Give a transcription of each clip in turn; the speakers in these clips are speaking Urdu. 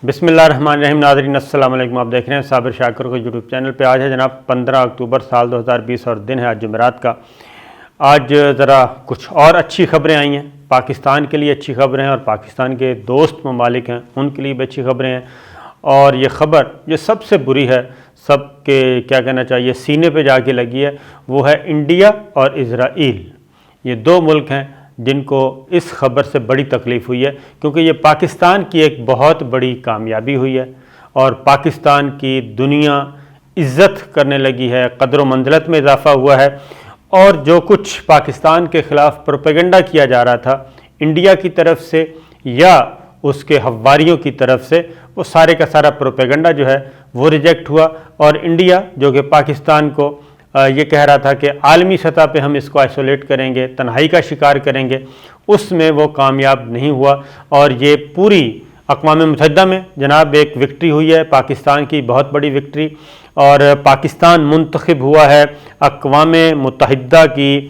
بسم اللہ الرحمن الرحیم۔ ناظرین السلام علیکم، آپ دیکھ رہے ہیں صابر شاکر کو یوٹیوب چینل پہ۔ آج ہے جناب 15 اکتوبر سال 2020 اور دن ہے آج جمعرات کا۔ آج ذرا کچھ اور اچھی خبریں آئی ہیں، پاکستان کے لیے اچھی خبریں ہیں اور پاکستان کے دوست ممالک ہیں ان کے لیے بھی اچھی خبریں ہیں۔ اور یہ خبر جو سب سے بری ہے، سب کے کیا کہنا چاہیے سینے پہ جا کے لگی ہے، وہ ہے انڈیا اور اسرائیل۔ یہ دو ملک ہیں جن کو اس خبر سے بڑی تکلیف ہوئی ہے، کیونکہ یہ پاکستان کی ایک بہت بڑی کامیابی ہوئی ہے اور پاکستان کی دنیا عزت کرنے لگی ہے، قدر و منزلت میں اضافہ ہوا ہے۔ اور جو کچھ پاکستان کے خلاف پروپیگنڈا کیا جا رہا تھا انڈیا کی طرف سے یا اس کے حواریوں کی طرف سے، وہ سارے کا سارا پروپیگنڈا جو ہے وہ ریجیکٹ ہوا، اور انڈیا جو کہ پاکستان کو یہ کہہ رہا تھا کہ عالمی سطح پہ ہم اس کو آئسولیٹ کریں گے، تنہائی کا شکار کریں گے، اس میں وہ کامیاب نہیں ہوا۔ اور یہ پوری اقوام متحدہ میں جناب ایک وکٹری ہوئی ہے، پاکستان کی بہت بڑی وکٹری، اور پاکستان منتخب ہوا ہے اقوام متحدہ کی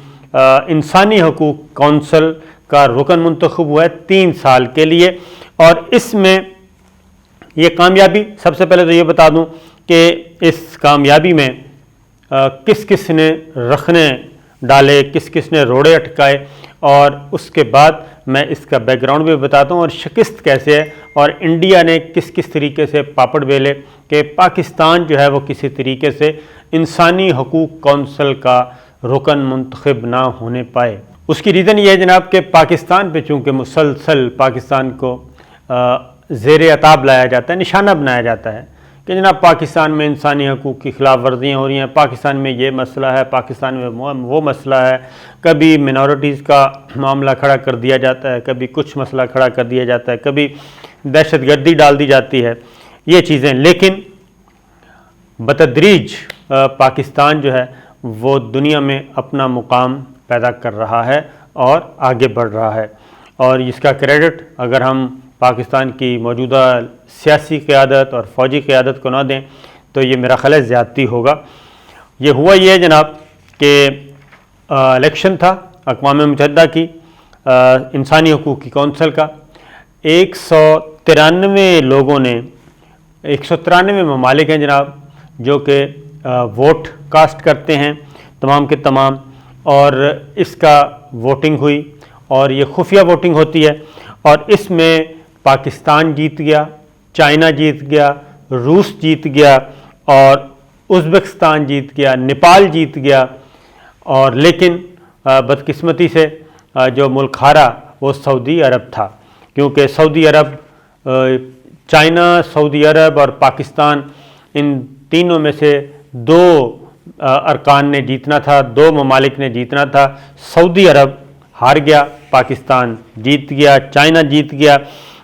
انسانی حقوق کونسل کا رکن منتخب ہوا ہے 3 سال کے لیے۔ اور اس میں یہ کامیابی، سب سے پہلے تو یہ بتا دوں کہ اس کامیابی میں کس کس نے رخنے ڈالے، کس کس نے روڑے اٹکائے، اور اس کے بعد میں اس کا بیک گراؤنڈ بھی بتاتا ہوں اور شکست کیسے ہے، اور انڈیا نے کس کس طریقے سے پاپڑ بیلے کہ پاکستان جو ہے وہ کسی طریقے سے انسانی حقوق کونسل کا رکن منتخب نہ ہونے پائے۔ اس کی ریزن یہ ہے جناب کہ پاکستان پہ چونکہ مسلسل پاکستان کو زیر عتاب لایا جاتا ہے، نشانہ بنایا جاتا ہے کہ جناب پاکستان میں انسانی حقوق کی خلاف ورزیاں ہو رہی ہیں، پاکستان میں یہ مسئلہ ہے، پاکستان میں وہ مسئلہ ہے، کبھی منورٹیز کا معاملہ کھڑا کر دیا جاتا ہے، کبھی کچھ مسئلہ کھڑا کر دیا جاتا ہے، کبھی دہشت گردی ڈال دی جاتی ہے، یہ چیزیں۔ لیکن بتدریج پاکستان جو ہے وہ دنیا میں اپنا مقام پیدا کر رہا ہے اور آگے بڑھ رہا ہے، اور اس کا کریڈٹ اگر ہم پاکستان کی موجودہ سیاسی قیادت اور فوجی قیادت کو نہ دیں تو یہ میرا خیال ہے زیادتی ہوگا۔ یہ ہوا یہ ہے جناب کہ الیکشن تھا اقوام متحدہ کی انسانی حقوق کی کونسل کا، 193 لوگوں نے، 193 ممالک ہیں جناب جو کہ ووٹ کاسٹ کرتے ہیں تمام کے تمام، اور اس کا ووٹنگ ہوئی، اور یہ خفیہ ووٹنگ ہوتی ہے، اور اس میں پاکستان جیت گیا، چائنا جیت گیا، روس جیت گیا، اور ازبکستان جیت گیا، نیپال جیت گیا، اور لیکن بدقسمتی سے جو ملک ہارا وہ سعودی عرب تھا، کیونکہ سعودی عرب، چائنا، سعودی عرب اور پاکستان، ان تینوں میں سے 2 ارکان نے جیتنا تھا، 2 ممالک نے جیتنا تھا۔ سعودی عرب ہار گیا، پاکستان جیت گیا، چائنا جیت گیا۔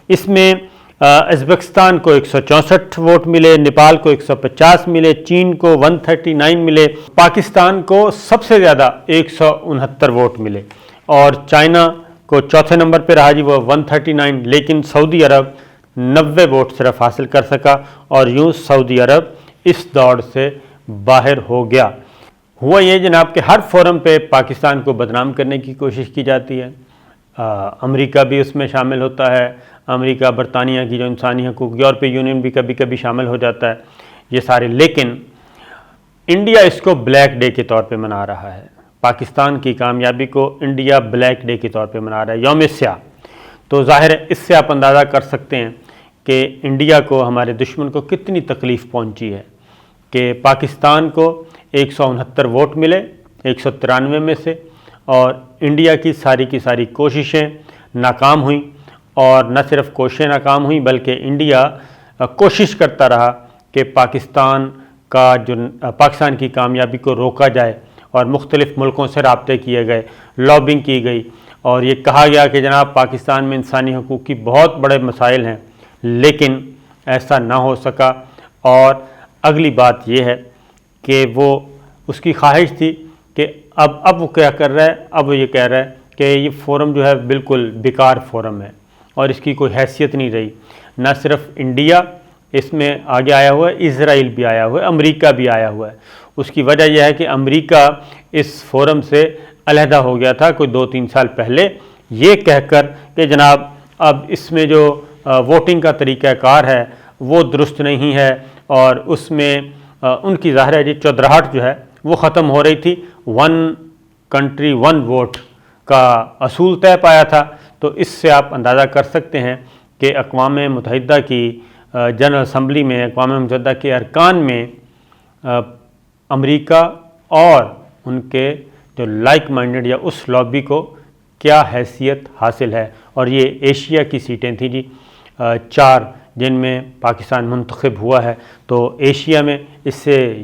اس میں ازبکستان کو 164 ووٹ ملے، نیپال کو 150 ملے، چین کو 139 ملے، پاکستان کو سب سے زیادہ 169 ووٹ ملے، اور چائنا کو چوتھے نمبر پہ رہا جی، وہ 139، لیکن سعودی عرب 90 ووٹ صرف حاصل کر سکا، اور یوں سعودی عرب اس دوڑ سے باہر ہو گیا۔ ہوا یہ جناب کہ ہر فورم پہ پاکستان کو بدنام کرنے کی کوشش کی جاتی ہے، امریکہ بھی اس میں شامل ہوتا ہے، امریکہ، برطانیہ کی جو انسانی حقوق، یورپی یونین بھی کبھی کبھی شامل ہو جاتا ہے، یہ سارے۔ لیکن انڈیا اس کو بلیک ڈے کے طور پہ منا رہا ہے، پاکستان کی کامیابی کو انڈیا بلیک ڈے کے طور پہ منا رہا ہے، یوم سیاہ۔ تو ظاہر ہے اس سے آپ اندازہ کر سکتے ہیں کہ انڈیا کو، ہمارے دشمن کو کتنی تکلیف پہنچی ہے کہ پاکستان کو 169 ووٹ ملے 193 میں سے، اور انڈیا کی ساری کوششیں ناکام ہوئیں، اور نہ صرف کوششیں ناکام ہوئیں بلکہ انڈیا کوشش کرتا رہا کہ پاکستان کی کامیابی کو روکا جائے، اور مختلف ملکوں سے رابطے کیے گئے، لابنگ کی گئی، اور یہ کہا گیا کہ جناب پاکستان میں انسانی حقوق کی بہت بڑے مسائل ہیں، لیکن ایسا نہ ہو سکا۔ اور اگلی بات یہ ہے کہ وہ اس کی خواہش تھی کہ اب وہ کیا کر رہا ہے، اب وہ یہ کہہ رہا ہے کہ یہ فورم جو ہے بالکل بیکار فورم ہے، اور اس کی کوئی حیثیت نہیں رہی۔ نہ صرف انڈیا اس میں آگے آیا ہوا ہے، اسرائیل بھی آیا ہوا ہے، امریکہ بھی آیا ہوا ہے۔ اس کی وجہ یہ ہے کہ امریکہ اس فورم سے علیحدہ ہو گیا تھا کوئی 2-3 سال پہلے، یہ کہہ کر کہ جناب اب اس میں جو ووٹنگ کا طریقہ کار ہے وہ درست نہیں ہے، اور اس میں ان کی ظاہر ہے جی چودراہٹ جو ہے وہ ختم ہو رہی تھی۔ 1 کنٹری 1 ووٹ کا اصول طے پایا تھا۔ تو اس سے آپ اندازہ کر سکتے ہیں کہ اقوام متحدہ کی جنرل اسمبلی میں، اقوام متحدہ کے ارکان میں امریکا اور ان کے جو لائک مائنڈڈ یا اس لابی کو کیا حیثیت حاصل ہے۔ اور یہ ایشیا کی سیٹیں تھیں جی، 4 جن میں پاکستان منتخب ہوا ہے۔ تو ایشیا میں اس سے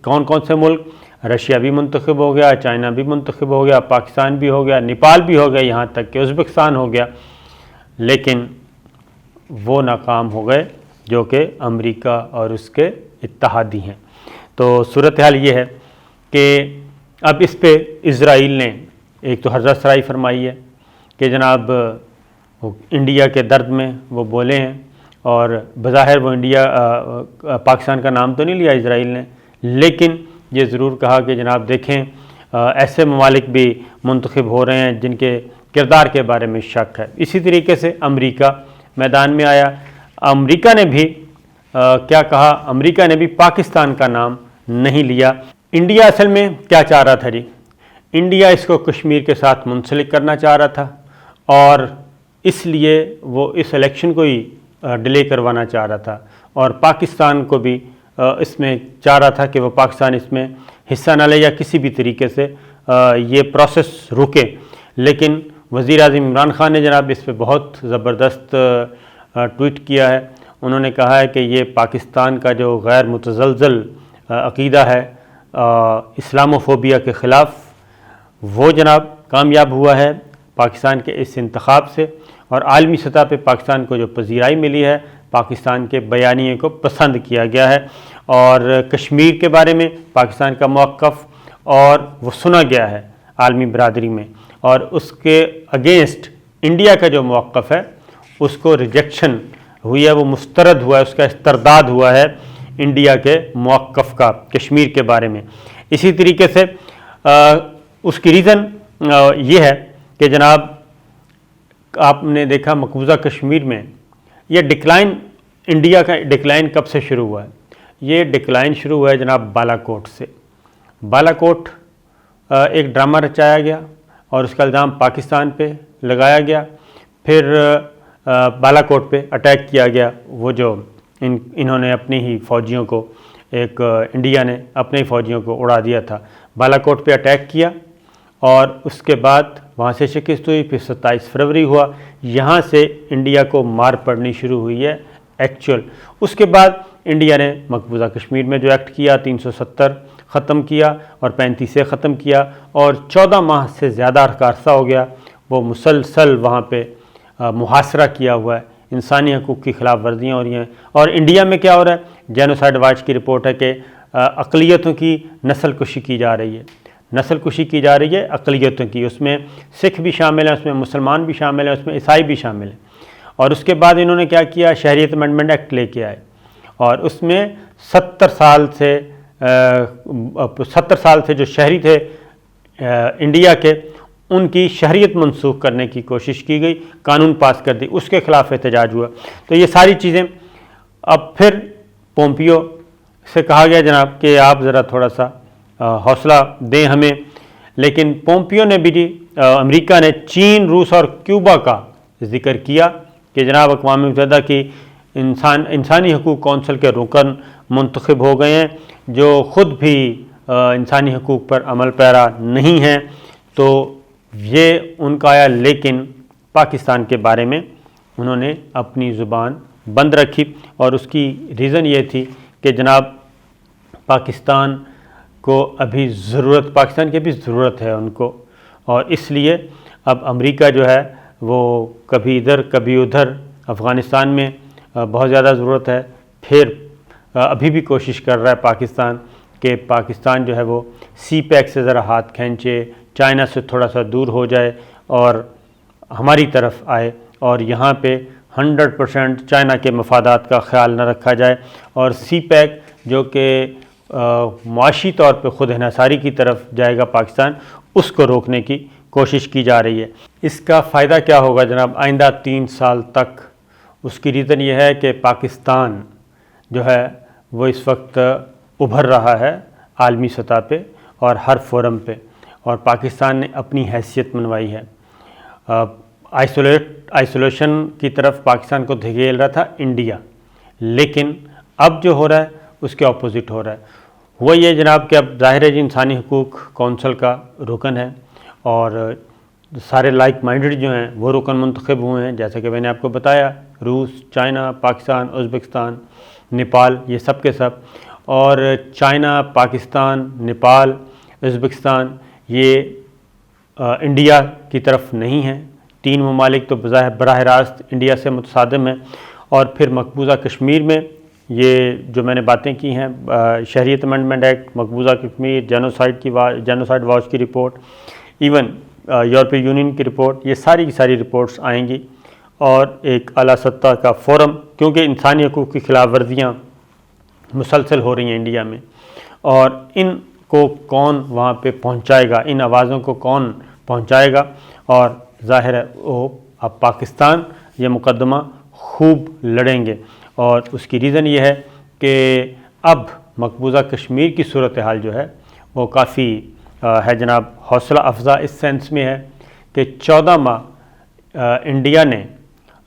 کون کون سے ملک؟ رشیا بھی منتخب ہو گیا، چائنا بھی منتخب ہو گیا، پاکستان بھی ہو گیا، نیپال بھی ہو گیا، یہاں تک کہ ازبکستان ہو گیا، لیکن وہ ناکام ہو گئے جو کہ امریکہ اور اس کے اتحادی ہیں۔ تو صورتحال یہ ہے کہ اب اس پہ اسرائیل نے ایک تو حرزہ سرائی فرمائی ہے کہ جناب انڈیا کے درد میں وہ بولے ہیں، اور بظاہر وہ پاکستان کا نام تو نہیں لیا اسرائیل نے، لیکن یہ ضرور کہا کہ جناب دیکھیں ایسے ممالک بھی منتخب ہو رہے ہیں جن کے کردار کے بارے میں شک ہے۔ اسی طریقے سے امریکہ میدان میں آیا۔ امریکہ نے بھی کیا کہا؟ امریکہ نے بھی پاکستان کا نام نہیں لیا۔ انڈیا اصل میں کیا چاہ رہا تھا جی؟ انڈیا اس کو کشمیر کے ساتھ منسلک کرنا چاہ رہا تھا، اور اس لیے وہ اس الیکشن کو ہی ڈیلے کروانا چاہ رہا تھا، اور پاکستان کو بھی اس میں چاہ رہا تھا کہ وہ پاکستان اس میں حصہ نہ لے یا کسی بھی طریقے سے یہ پروسیس رکے۔ لیکن وزیر اعظم عمران خان نے جناب اس پہ بہت زبردست ٹویٹ کیا ہے۔ انہوں نے کہا ہے کہ یہ پاکستان کا جو غیر متزلزل عقیدہ ہے اسلاموفوبیا کے خلاف، وہ جناب کامیاب ہوا ہے پاکستان کے اس انتخاب سے، اور عالمی سطح پہ پاکستان کو جو پذیرائی ملی ہے، پاکستان کے بیانیے کو پسند کیا گیا ہے، اور کشمیر کے بارے میں پاکستان کا موقف اور وہ سنا گیا ہے عالمی برادری میں، اور اس کے اگینسٹ انڈیا کا جو موقف ہے اس کو ریجیکشن ہوئی ہے، وہ مسترد ہوا ہے، اس کا استرداد ہوا ہے انڈیا کے موقف کا کشمیر کے بارے میں۔ اسی طریقے سے اس کی ریزن یہ ہے کہ جناب آپ نے دیکھا مقبوضہ کشمیر میں یہ ڈکلائن، انڈیا کا ڈکلائن کب سے شروع ہوا ہے؟ یہ ڈکلائن شروع ہوا ہے جناب بالا کوٹ سے۔ بالا کوٹ ایک ڈرامہ رچایا گیا اور اس کا الزام پاکستان پہ لگایا گیا، پھر بالا کوٹ پہ اٹیک کیا گیا، وہ جو انہوں نے اپنی ہی فوجیوں کو، ایک انڈیا نے اپنے ہی فوجیوں کو اڑا دیا تھا، بالا کوٹ پہ اٹیک کیا، اور اس کے بعد وہاں سے شکست ہوئی، پھر 27 فروری ہوا، یہاں سے انڈیا کو مار پڑنی شروع ہوئی ہے ایکچوئل۔ اس کے بعد انڈیا نے مقبوضہ کشمیر میں جو ایکٹ کیا 370 ختم کیا اور 35 سے ختم کیا، اور 14 ماہ سے زیادہ کا عرصہ ہو گیا وہ مسلسل وہاں پہ محاصرہ کیا ہوا ہے، انسانی حقوق کی خلاف ورزیاں ہو رہی ہیں۔ اور انڈیا میں کیا ہو رہا ہے؟ جینوسائیڈ واچ کی رپورٹ ہے کہ اقلیتوں کی نسل کشی کی جا رہی ہے، نسل کشی کی جا رہی ہے اقلیتوں کی، اس میں سکھ بھی شامل ہیں، اس میں مسلمان بھی شامل ہیں، اس میں عیسائی بھی شامل ہیں۔ اور اس کے بعد انہوں نے کیا کیا؟ شہریت امینڈمنٹ ایکٹ لے کے آئے، اور اس میں 70 سال سے جو شہری تھے انڈیا کے، ان کی شہریت منسوخ کرنے کی کوشش کی گئی، قانون پاس کر دی، اس کے خلاف احتجاج ہوا۔ تو یہ ساری چیزیں اب پھر پومپیو سے کہا گیا جناب کہ آپ ذرا تھوڑا سا حوصلہ دیں ہمیں، لیکن پومپیو نے بھی امریکہ نے چین، روس اور کیوبا کا ذکر کیا کہ جناب اقوام متحدہ کی انسانی حقوق کونسل کے رکن منتخب ہو گئے ہیں جو خود بھی انسانی حقوق پر عمل پیرا نہیں ہیں، تو یہ ان کا آیا، لیکن پاکستان کے بارے میں انہوں نے اپنی زبان بند رکھی، اور اس کی ریزن یہ تھی کہ جناب پاکستان کو ابھی ضرورت، پاکستان کی بھی ضرورت ہے ان کو، اور اس لیے اب امریکہ جو ہے وہ کبھی ادھر کبھی ادھر، افغانستان میں بہت زیادہ ضرورت ہے، پھر ابھی بھی کوشش کر رہا ہے پاکستان کہ پاکستان جو ہے وہ سی پیک سے ذرا ہاتھ کھینچے، چائنا سے تھوڑا سا دور ہو جائے اور ہماری طرف آئے، اور یہاں پہ 100% چائنا کے مفادات کا خیال نہ رکھا جائے، اور سی پیک جو کہ معاشی طور پہ خود انحصاری کی طرف جائے گا پاکستان، اس کو روکنے کی کوشش کی جا رہی ہے۔ اس کا فائدہ کیا ہوگا جناب؟ آئندہ 3 سال تک اس کی ریزن یہ ہے کہ پاکستان جو ہے وہ اس وقت ابھر رہا ہے عالمی سطح پہ اور ہر فورم پہ، اور پاکستان نے اپنی حیثیت منوائی ہے۔ آئسولیشن کی طرف پاکستان کو دھکیل رہا تھا انڈیا، لیکن اب جو ہو رہا ہے اس کے اپوزٹ ہو رہا ہے۔ وہ یہ جناب کہ اب ظاہر ہے انسانی حقوق کونسل کا رکن ہے، اور سارے لائک مائنڈڈ جو ہیں وہ رکن منتخب ہوئے ہیں، جیسا کہ میں نے آپ کو بتایا، روس، چائنا، پاکستان، ازبکستان، نیپال، یہ سب کے سب۔ اور چائنا، پاکستان، نیپال، ازبکستان یہ انڈیا کی طرف نہیں ہیں، 3 ممالک تو براہ راست انڈیا سے متصادم ہیں۔ اور پھر مقبوضہ کشمیر میں یہ جو میں نے باتیں کی ہیں، شہریت امینڈمنٹ ایکٹ، مقبوضہ کشمیر، جینوسائیڈ واچ کی رپورٹ، ایون یورپی یونین کی رپورٹ، یہ ساری کی ساری رپورٹس آئیں گی، اور ایک اعلیٰ سطح کا فورم، کیونکہ انسانی حقوق کی خلاف ورزیاں مسلسل ہو رہی ہیں انڈیا میں، اور ان کو کون وہاں پہ پہنچائے گا، ان آوازوں کو کون پہنچائے گا، اور ظاہر ہے وہ اب پاکستان یہ مقدمہ خوب لڑیں گے۔ اور اس کی ریزن یہ ہے کہ اب مقبوضہ کشمیر کی صورتحال جو ہے وہ کافی ہے جناب حوصلہ افزا اس سینس میں ہے کہ 14 ماہ انڈیا نے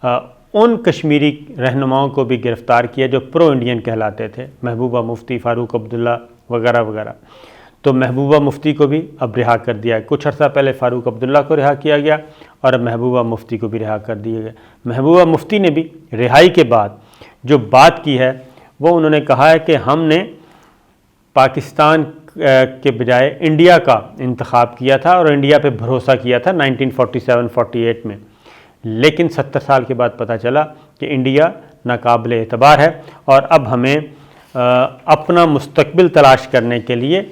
ان کشمیری رہنماؤں کو بھی گرفتار کیا جو پرو انڈین کہلاتے تھے، محبوبہ مفتی، فاروق عبداللہ وغیرہ وغیرہ۔ تو محبوبہ مفتی کو بھی اب رہا کر دیا ہے۔ کچھ عرصہ پہلے فاروق عبداللہ کو رہا کیا گیا، اور اب محبوبہ مفتی کو بھی رہا کر دیا گیا۔ محبوبہ مفتی نے بھی رہائی کے بعد جو بات کی ہے وہ انہوں نے کہا ہے کہ ہم نے پاکستان کے بجائے انڈیا کا انتخاب کیا تھا اور انڈیا پہ بھروسہ کیا تھا 1947-48 میں، لیکن 70 سال کے بعد پتہ چلا کہ انڈیا ناقابل اعتبار ہے، اور اب ہمیں اپنا مستقبل تلاش کرنے کے لیے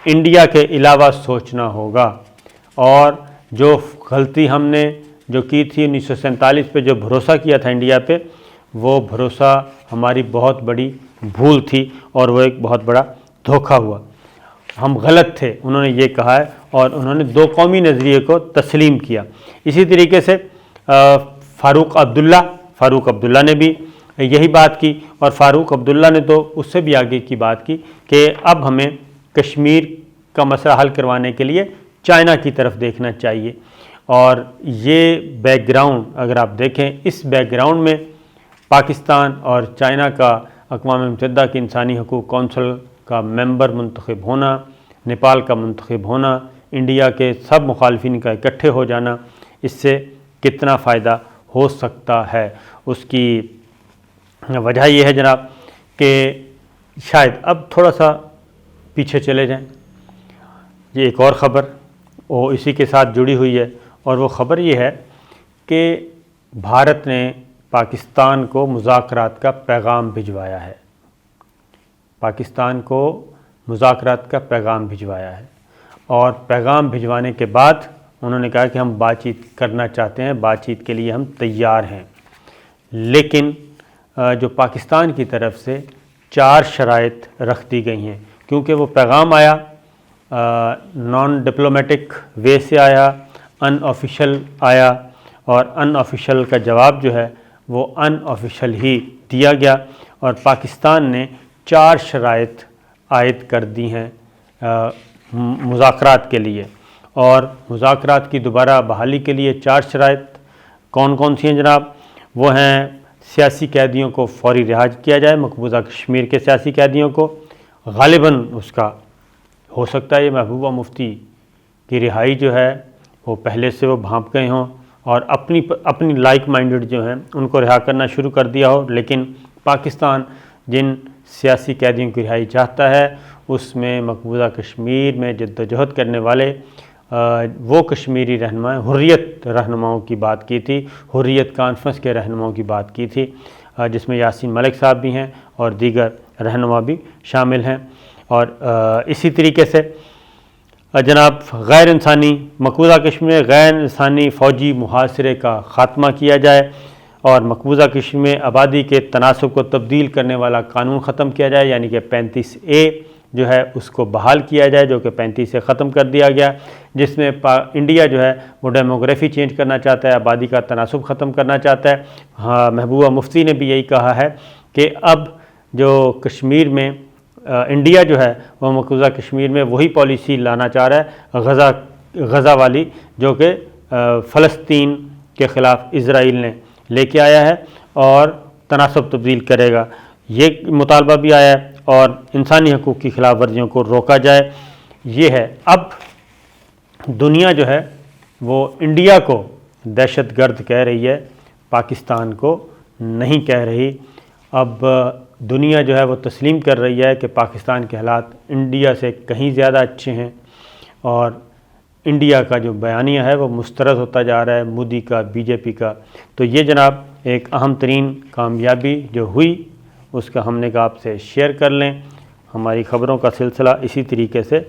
انڈیا کے علاوہ سوچنا ہوگا۔ اور جو غلطی ہم نے جو کی تھی 1947 پہ جو بھروسہ کیا تھا انڈیا پہ، وہ بھروسہ ہماری بہت بڑی بھول تھی، اور وہ ایک بہت بڑا دھوکہ ہوا، ہم غلط تھے، انہوں نے یہ کہا ہے، اور انہوں نے 2 قومی نظریے کو تسلیم کیا۔ اسی طریقے سے فاروق عبداللہ نے بھی یہی بات کی، اور فاروق عبداللہ نے تو اس سے بھی آگے کی بات کی کہ اب ہمیں کشمیر کا مسئلہ حل کروانے کے لیے چائنا کی طرف دیکھنا چاہیے۔ اور یہ بیک گراؤنڈ اگر آپ دیکھیں، اس بیک گراؤنڈ میں پاکستان اور چائنا کا اقوام متحدہ کی انسانی حقوق کونسل کا ممبر منتخب ہونا، نیپال کا منتخب ہونا، انڈیا کے سب مخالفین کا اکٹھے ہو جانا، اس سے کتنا فائدہ ہو سکتا ہے، اس کی وجہ یہ ہے جناب کہ شاید اب تھوڑا سا پیچھے چلے جائیں۔ یہ ایک اور خبر وہ اسی کے ساتھ جڑی ہوئی ہے، اور وہ خبر یہ ہے کہ بھارت نے پاکستان کو مذاکرات کا پیغام بھجوایا ہے، پاکستان کو مذاکرات کا پیغام بھجوایا ہے، اور پیغام بھجوانے کے بعد انہوں نے کہا کہ ہم بات چیت کرنا چاہتے ہیں، بات چیت کے لیے ہم تیار ہیں، لیکن جو پاکستان کی طرف سے 4 شرائط رکھ دی گئی ہیں، کیونکہ وہ پیغام آیا نان ڈپلومیٹک وے سے آیا، ان آفیشل آیا، اور ان آفیشل کا جواب جو ہے وہ ان آفیشل ہی دیا گیا، اور پاکستان نے 4 شرائط عائد کر دی ہیں مذاکرات کے لیے۔ اور مذاکرات کی دوبارہ بحالی کے لیے 4 شرائط کون کون سی ہیں جناب؟ وہ ہیں سیاسی قیدیوں کو فوری رہا کیا جائے، مقبوضہ کشمیر کے سیاسی قیدیوں کو، غالباً اس کا ہو سکتا ہے یہ محبوبہ مفتی کی رہائی جو ہے وہ پہلے سے وہ بھانپ گئے ہوں اور اپنی لائک مائنڈڈ جو ہیں ان کو رہا کرنا شروع کر دیا ہو، لیکن پاکستان جن سیاسی قیدیوں کی رہائی چاہتا ہے اس میں مقبوضہ کشمیر میں جد و جہد کرنے والے وہ کشمیری رہنما، حریت رہنماؤں کی بات کی تھی، حریت کانفرنس کے رہنماؤں کی بات کی تھی، جس میں یاسین ملک صاحب بھی ہیں اور دیگر رہنما بھی شامل ہیں۔ اور اسی طریقے سے جناب غیر انسانی مقبوضہ کشمیر میں غیر انسانی فوجی محاصرے کا خاتمہ کیا جائے، اور مقبوضہ کشمیر میں آبادی کے تناسب کو تبدیل کرنے والا قانون ختم کیا جائے، یعنی کہ 35A جو ہے اس کو بحال کیا جائے، جو کہ 35 سے ختم کر دیا گیا، جس میں انڈیا جو ہے وہ ڈیموگرافی چینج کرنا چاہتا ہے، آبادی کا تناسب ختم کرنا چاہتا ہے۔ ہاں، محبوبہ مفتی نے بھی یہی کہا ہے کہ اب جو کشمیر میں انڈیا جو ہے وہ مقبوضہ کشمیر میں وہی پالیسی لانا چاہ رہا ہے غزہ والی، جو کہ فلسطین کے خلاف اسرائیل نے لے کے آیا ہے، اور تناسب تبدیل کرے گا، یہ مطالبہ بھی آیا ہے، اور انسانی حقوق کی خلاف ورزیوں کو روکا جائے، یہ ہے۔ اب دنیا جو ہے وہ انڈیا کو دہشت گرد کہہ رہی ہے، پاکستان کو نہیں کہہ رہی۔ اب دنیا جو ہے وہ تسلیم کر رہی ہے کہ پاکستان کے حالات انڈیا سے کہیں زیادہ اچھے ہیں، اور انڈیا کا جو بیانیہ ہے وہ مسترد ہوتا جا رہا ہے، مودی کا، بی جے پی کا۔ تو یہ جناب ایک اہم ترین کامیابی جو ہوئی، اس کا ہم نے کہا آپ سے شیئر کر لیں۔ ہماری خبروں کا سلسلہ اسی طریقے سے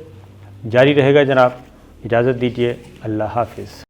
جاری رہے گا جناب۔ اجازت دیجیے، اللہ حافظ۔